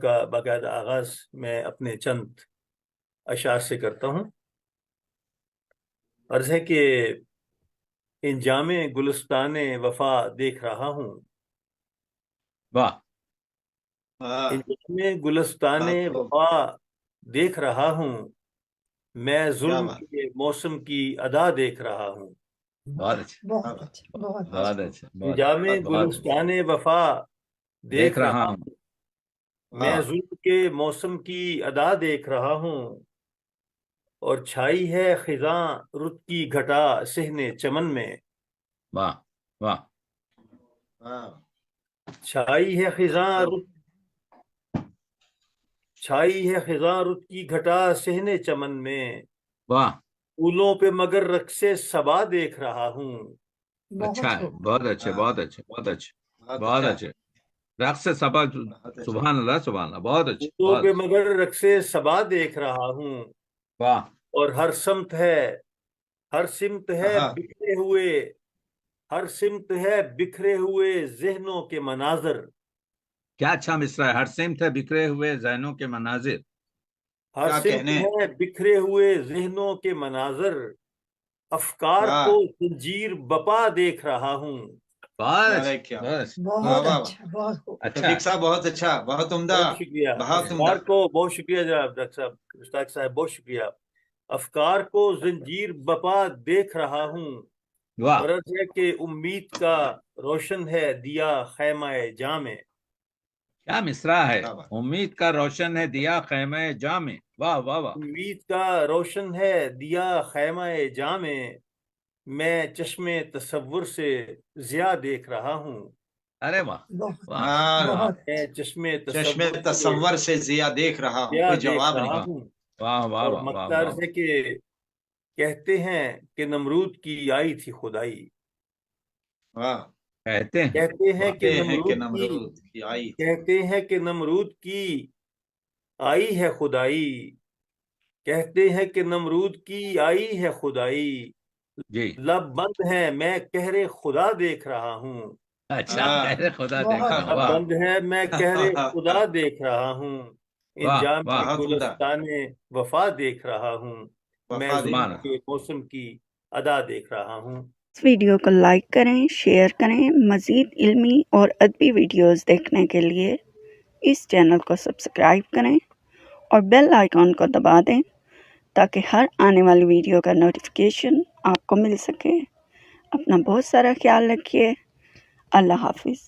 کا باقاعدہ آغاز میں اپنے چند اشعار سے کرتا ہوں۔ عرض ہے کہ انجام گلستان وفا دیکھ رہا ہوں، واہ انجام گلستان وفا دیکھ رہا ہوں، میں ظلم کے موسم کی ادا دیکھ رہا ہوں۔ بہت اچھا بہت اچھا، بہت اچھا۔ بہت اچھا انجام گلستان وفا دیکھ رہا ہوں، میں ظلم کے موسم کی ادا دیکھ رہا ہوں، اور چھائی ہے خزاں رت کی گھٹا صحن چمن میں۔ واہ واہ چھائی ہے خزاں رت کی گھٹا صحن چمن میں، واہ پھولوں پہ مگر رقص صبا دیکھ رہا ہوں۔ اچھا ہے، بہت اچھے بہت اچھے بہت اچھے بہت اچھے رقص صبا، سبحان اللہ سبحان اللہ، بہت اچھے پھولوں پہ مگر رقص صبا دیکھ رہا ہوں، واہ اور ہر سمت ہے بکھرے ہوئے ذہنوں کے مناظر۔ کیا اچھا مصرع ہے، ہر سمت ہے بکھرے ہوئے ذہنوں کے مناظر، ہر سمت ہے بکھرے ہوئے ذہنوں کے مناظر، افکار کو زنجیر بپا دیکھ رہا ہوں۔ بہت بہت اچھا، بہت خوب۔ رفیق صاحب بہت اچھا، بہت عمدہ، بہت شکریہ بہت عمدہ۔ افکار کو، بہت شکریہ جناب ڈاکٹر صاحب، مشتاق صاحب بہت شکریہ۔ افکار کو زنجیر بپا دیکھ رہا ہوں، واہ اور عرض ہے کہ امید کا روشن ہے دیا خیمہ جاں میں۔ کیا مصرع ہے، امید کا روشن ہے دیا خیمہ جاں میں، واہ واہ واہ، امید کا روشن ہے دیا خیمہ جاں میں چشم تصور سے ضیا دیکھ رہا ہوں۔ ارے واہ میں چشم چشم تصور سے ضیا دیکھ رہا ہوں، کوئی جواب نہیں۔ واہ واہ اور واہ مقدار ہے کہ کہتے ہیں کہ نمرود کی آئی تھی خدائی، کہتے ہیں کہ نمرود کی آئی ہے خدائی، کہتے ہیں کہ نمرود کی آئی ہے خدائی، جی لب بند ہے میں قہر خدا دیکھ رہا ہوں۔ اچھا قہر خدا دیکھا، لب بند ہے میں قہر خدا دیکھ رہا ہوں، انجام گلستان وفا دیکھ رہا ہوں، میں ظلم کے موسم کی ادا دیکھ رہا ہوں۔ اس ویڈیو کو لائک کریں، شیئر کریں۔ مزید علمی اور ادبی ویڈیوز دیکھنے کے لیے اس چینل کو سبسکرائب کریں اور بیل آئیکن کو دبا دیں تاکہ ہر آنے والی ویڈیو کا نوٹیفیکیشن آپ کو مل سکے۔ اپنا بہت سارا خیال رکھیے۔ اللہ حافظ۔